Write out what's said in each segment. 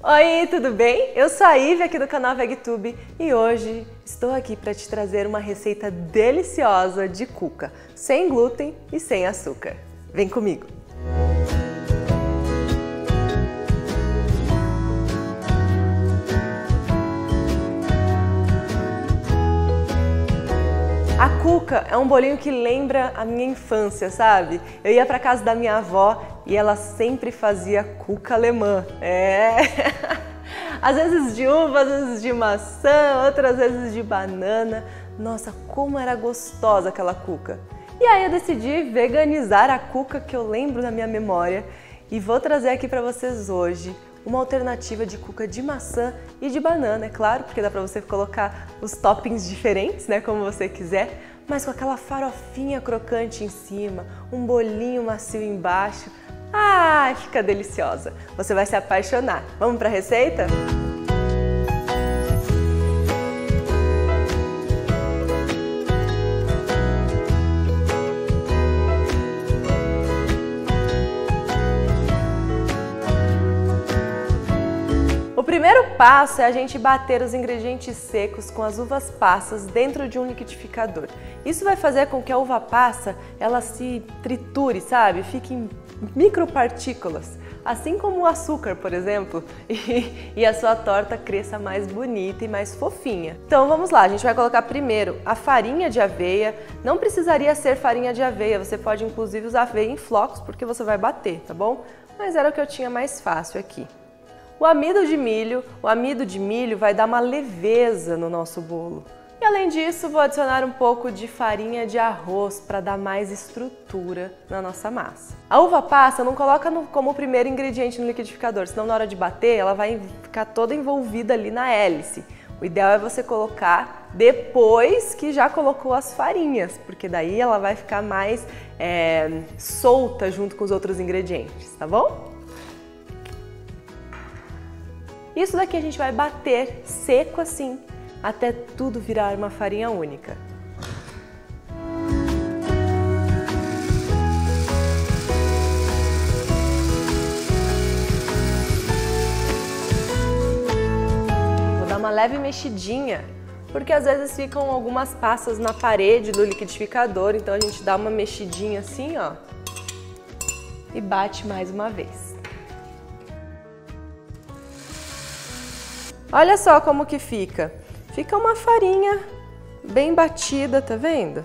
Oi, tudo bem? Eu sou a Ivy aqui do canal VegTube e hoje estou aqui para te trazer uma receita deliciosa de cuca, sem glúten e sem açúcar. Vem comigo! A cuca é um bolinho que lembra a minha infância, sabe? Eu ia para casa da minha avó e ela sempre fazia cuca alemã. Às vezes de uva, às vezes de maçã, outras vezes de banana. Nossa, como era gostosa aquela cuca! E aí eu decidi veganizar a cuca que eu lembro da minha memória e vou trazer aqui para vocês hoje uma alternativa de cuca de maçã e de banana, é claro, porque dá para você colocar os toppings diferentes, né, como você quiser, mas com aquela farofinha crocante em cima, um bolinho macio embaixo. Ah, fica deliciosa! Você vai se apaixonar. Vamos para a receita? O primeiro passo é a gente bater os ingredientes secos com as uvas passas dentro de um liquidificador. Isso vai fazer com que a uva passa ela se triture, sabe? Fique em micropartículas, assim como o açúcar, por exemplo, e a sua torta cresça mais bonita e mais fofinha. Então vamos lá, a gente vai colocar primeiro a farinha de aveia. Não precisaria ser farinha de aveia, você pode inclusive usar aveia em flocos porque você vai bater, tá bom? Mas era o que eu tinha mais fácil aqui. O amido de milho vai dar uma leveza no nosso bolo. E além disso, vou adicionar um pouco de farinha de arroz para dar mais estrutura na nossa massa. A uva passa não coloca como primeiro ingrediente no liquidificador, senão na hora de bater ela vai ficar toda envolvida ali na hélice. O ideal é você colocar depois que já colocou as farinhas, porque daí ela vai ficar mais solta junto com os outros ingredientes, tá bom? Isso daqui a gente vai bater seco assim, até tudo virar uma farinha única. Vou dar uma leve mexidinha, porque às vezes ficam algumas passas na parede do liquidificador, então a gente dá uma mexidinha assim, ó, e bate mais uma vez. Olha só como que fica. Fica uma farinha bem batida, tá vendo?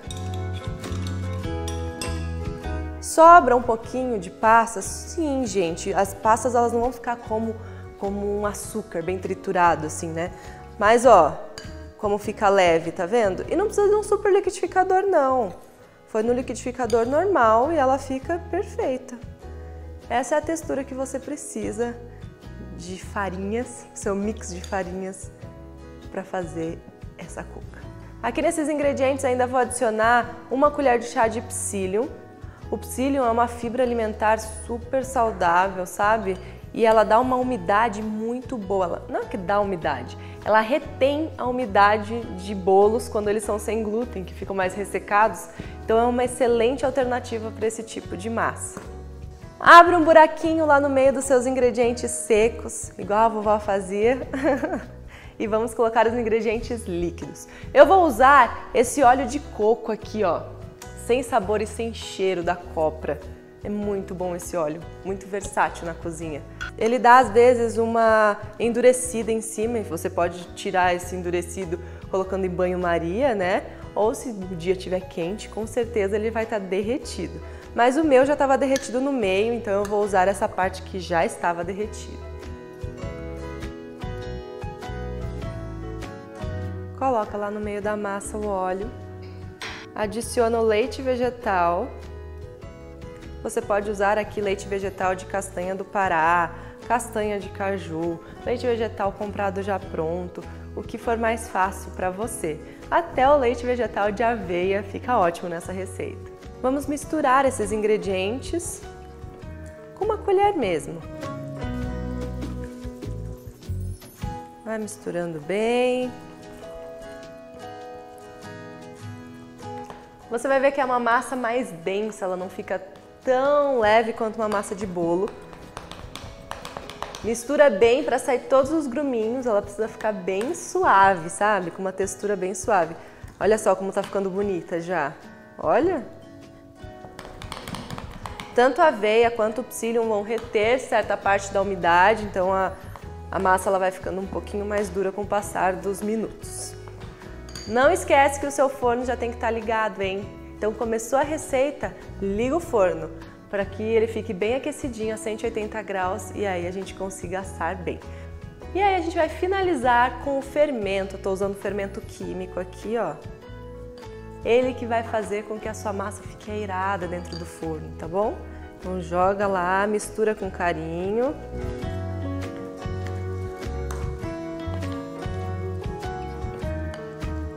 Sobra um pouquinho de passas? Sim, gente. As passas elas não vão ficar como um açúcar bem triturado assim, né? Mas ó, como fica leve, tá vendo? E não precisa de um super liquidificador não. Foi no liquidificador normal e ela fica perfeita. Essa é a textura que você precisa de farinhas, seu mix de farinhas para fazer essa cuca. Aqui nesses ingredientes ainda vou adicionar uma colher de chá de psyllium. O psyllium é uma fibra alimentar super saudável, sabe? E ela dá uma umidade muito boa. Não é que dá umidade, ela retém a umidade de bolos quando eles são sem glúten, que ficam mais ressecados. Então é uma excelente alternativa para esse tipo de massa. Abre um buraquinho lá no meio dos seus ingredientes secos, igual a vovó fazia, e vamos colocar os ingredientes líquidos. Eu vou usar esse óleo de coco aqui, ó, sem sabor e sem cheiro da Copra. É muito bom esse óleo, muito versátil na cozinha. Ele dá às vezes uma endurecida em cima, e você pode tirar esse endurecido colocando em banho-maria, né? Ou se o dia estiver quente, com certeza ele vai estar derretido. Mas o meu já estava derretido no meio, então eu vou usar essa parte que já estava derretida. Coloca lá no meio da massa o óleo. Adiciona o leite vegetal. Você pode usar aqui leite vegetal de castanha do Pará, castanha de caju, leite vegetal comprado já pronto, o que for mais fácil para você. Até o leite vegetal de aveia fica ótimo nessa receita. Vamos misturar esses ingredientes com uma colher mesmo. Vai misturando bem. Você vai ver que é uma massa mais densa, ela não fica tão leve quanto uma massa de bolo. Mistura bem para sair todos os gruminhos, ela precisa ficar bem suave, sabe? Com uma textura bem suave. Olha só como tá ficando bonita já. Olha! Tanto a aveia quanto o psyllium vão reter certa parte da umidade, então a massa ela vai ficando um pouquinho mais dura com o passar dos minutos. Não esquece que o seu forno já tem que estar ligado, hein? Então começou a receita, liga o forno, para que ele fique bem aquecidinho a 180 graus e aí a gente consiga assar bem. E aí a gente vai finalizar com o fermento, eu estou usando fermento químico aqui, ó. Ele que vai fazer com que a sua massa fique aerada dentro do forno, tá bom? Então joga lá, mistura com carinho.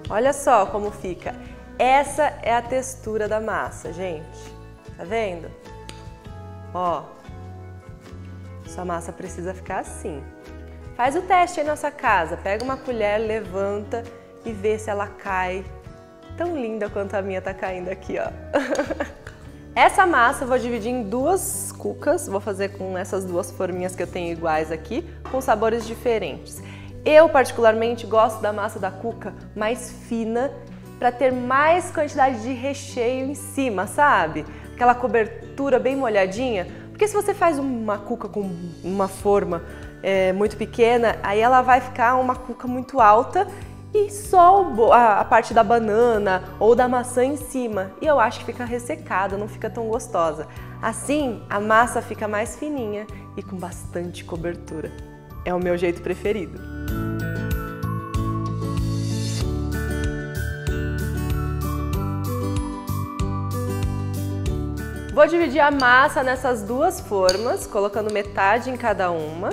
Olha só como fica. Essa é a textura da massa, gente. Tá vendo? Ó, sua massa precisa ficar assim. Faz o teste aí na sua casa, pega uma colher, levanta e vê se ela cai tão linda quanto a minha tá caindo aqui, ó. Essa massa eu vou dividir em duas cucas, vou fazer com essas duas forminhas que eu tenho iguais aqui, com sabores diferentes. Eu particularmente gosto da massa da cuca mais fina, para ter mais quantidade de recheio em cima, sabe? Aquela cobertura bem molhadinha, porque se você faz uma cuca com uma forma muito pequena, aí ela vai ficar uma cuca muito alta e só a parte da banana ou da maçã em cima. E eu acho que fica ressecada, não fica tão gostosa. Assim, a massa fica mais fininha e com bastante cobertura. É o meu jeito preferido. Vou dividir a massa nessas duas formas, colocando metade em cada uma.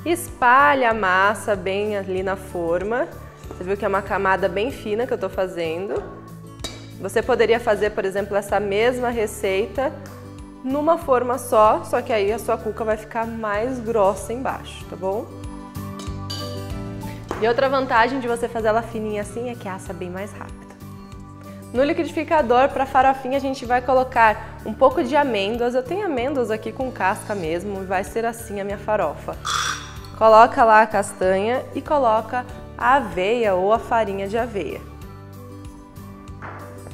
Espalha a massa bem ali na forma. Você viu que é uma camada bem fina que eu estou fazendo. Você poderia fazer, por exemplo, essa mesma receita numa forma só que aí a sua cuca vai ficar mais grossa embaixo, tá bom? E outra vantagem de você fazer ela fininha assim é que assa bem mais rápido. No liquidificador, para farofinha, a gente vai colocar um pouco de amêndoas. Eu tenho amêndoas aqui com casca mesmo, vai ser assim a minha farofa. Coloca lá a castanha e coloca a aveia ou a farinha de aveia.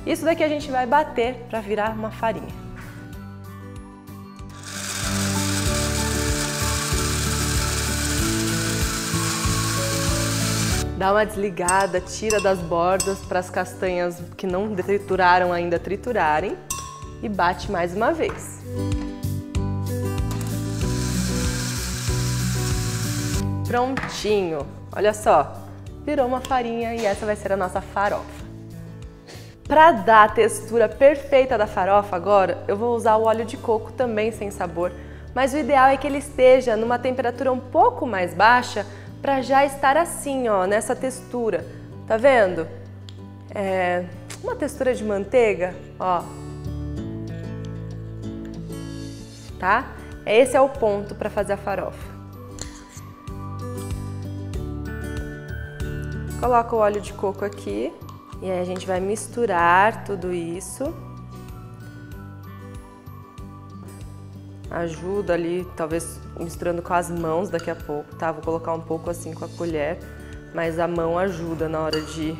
Isso daqui a gente vai bater para virar uma farinha. Dá uma desligada, tira das bordas para as castanhas que não trituraram ainda triturarem e bate mais uma vez. Prontinho! Olha só, virou uma farinha e essa vai ser a nossa farofa. Para dar a textura perfeita da farofa agora, eu vou usar o óleo de coco também sem sabor, mas o ideal é que ele esteja numa temperatura um pouco mais baixa para já estar assim, ó, nessa textura. Tá vendo? Uma textura de manteiga, ó. Tá? Esse é o ponto para fazer a farofa. Coloca o óleo de coco aqui e aí a gente vai misturar tudo isso. Ajuda ali, talvez misturando com as mãos daqui a pouco, tá? Vou colocar um pouco assim com a colher, mas a mão ajuda na hora de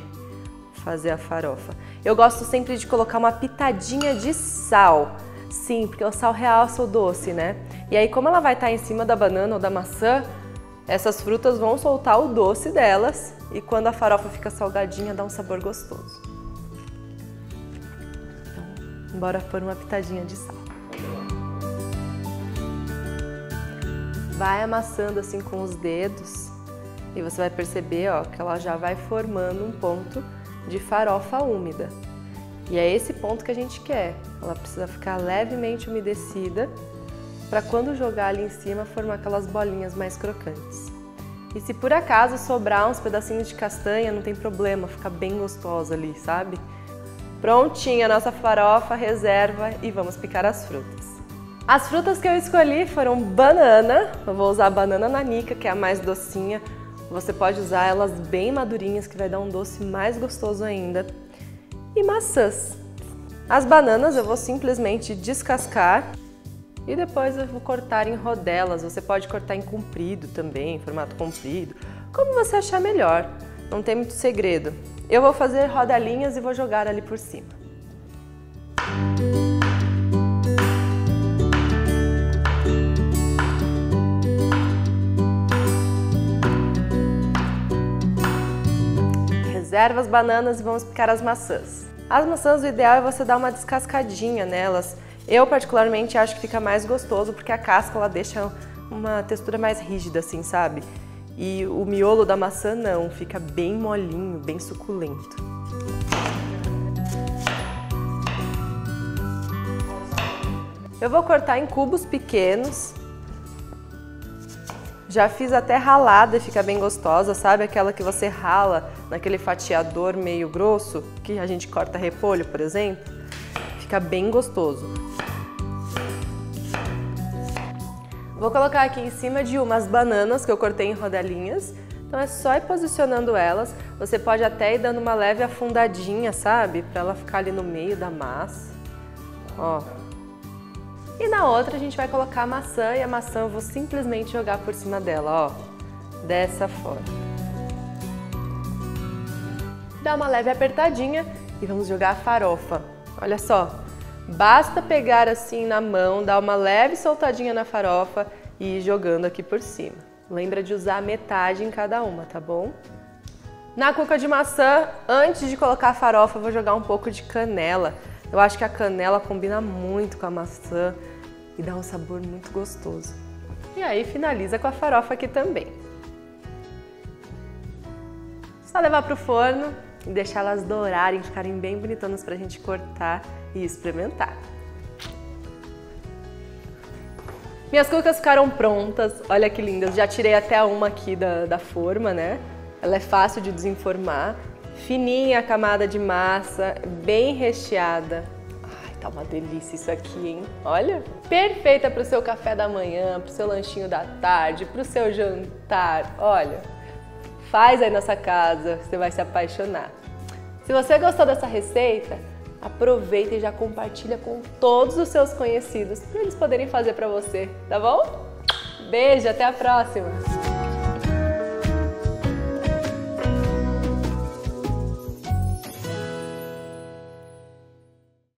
fazer a farofa. Eu gosto sempre de colocar uma pitadinha de sal, sim, porque o sal realça o doce, né? E aí, como ela vai estar em cima da banana ou da maçã, essas frutas vão soltar o doce delas e quando a farofa fica salgadinha, dá um sabor gostoso. Então, bora pôr uma pitadinha de sal. Vai amassando assim com os dedos e você vai perceber, ó, que ela já vai formando um ponto de farofa úmida. E é esse ponto que a gente quer. Ela precisa ficar levemente umedecida para quando jogar ali em cima formar aquelas bolinhas mais crocantes. E se por acaso sobrar uns pedacinhos de castanha, não tem problema, fica bem gostosa ali, sabe? Prontinha a nossa farofa, reserva e vamos picar as frutas. As frutas que eu escolhi foram banana, eu vou usar a banana nanica, que é a mais docinha. Você pode usar elas bem madurinhas, que vai dar um doce mais gostoso ainda. E maçãs. As bananas eu vou simplesmente descascar E depois eu vou cortar em rodelas. Você pode cortar em comprido também, em formato comprido, como você achar melhor. Não tem muito segredo. Eu vou fazer rodelinhas e vou jogar ali por cima. Reserva as bananas e vamos picar as maçãs. As maçãs, o ideal é você dar uma descascadinha nelas. Eu particularmente acho que fica mais gostoso porque a casca ela deixa uma textura mais rígida assim, sabe? E o miolo da maçã não, fica bem molinho, bem suculento. Eu vou cortar em cubos pequenos. Já fiz até ralada e fica bem gostosa, sabe? Aquela que você rala naquele fatiador meio grosso, que a gente corta repolho, por exemplo. Fica bem gostoso. Vou colocar aqui em cima de umas bananas que eu cortei em rodelinhas. Então é só ir posicionando elas. Você pode até ir dando uma leve afundadinha, sabe? Pra ela ficar ali no meio da massa. Ó. E na outra a gente vai colocar a maçã e a maçã eu vou simplesmente jogar por cima dela, ó, dessa forma. Dá uma leve apertadinha e vamos jogar a farofa. Olha só, basta pegar assim na mão, dar uma leve soltadinha na farofa e ir jogando aqui por cima. Lembra de usar metade em cada uma, tá bom? Na cuca de maçã, antes de colocar a farofa, eu vou jogar um pouco de canela. Eu acho que a canela combina muito com a maçã e dá um sabor muito gostoso. E aí finaliza com a farofa aqui também. Só levar para o forno e deixar elas dourarem, ficarem bem bonitonas para a gente cortar e experimentar. Minhas cucas ficaram prontas, olha que lindas. Já tirei até uma aqui da forma, né? Ela é fácil de desenformar. Fininha a camada de massa, bem recheada. Ai, tá uma delícia isso aqui, hein? Olha! Perfeita para o seu café da manhã, para o seu lanchinho da tarde, para o seu jantar. Olha, faz aí na sua casa, você vai se apaixonar. Se você gostou dessa receita, aproveita e já compartilha com todos os seus conhecidos para eles poderem fazer para você, tá bom? Beijo, até a próxima!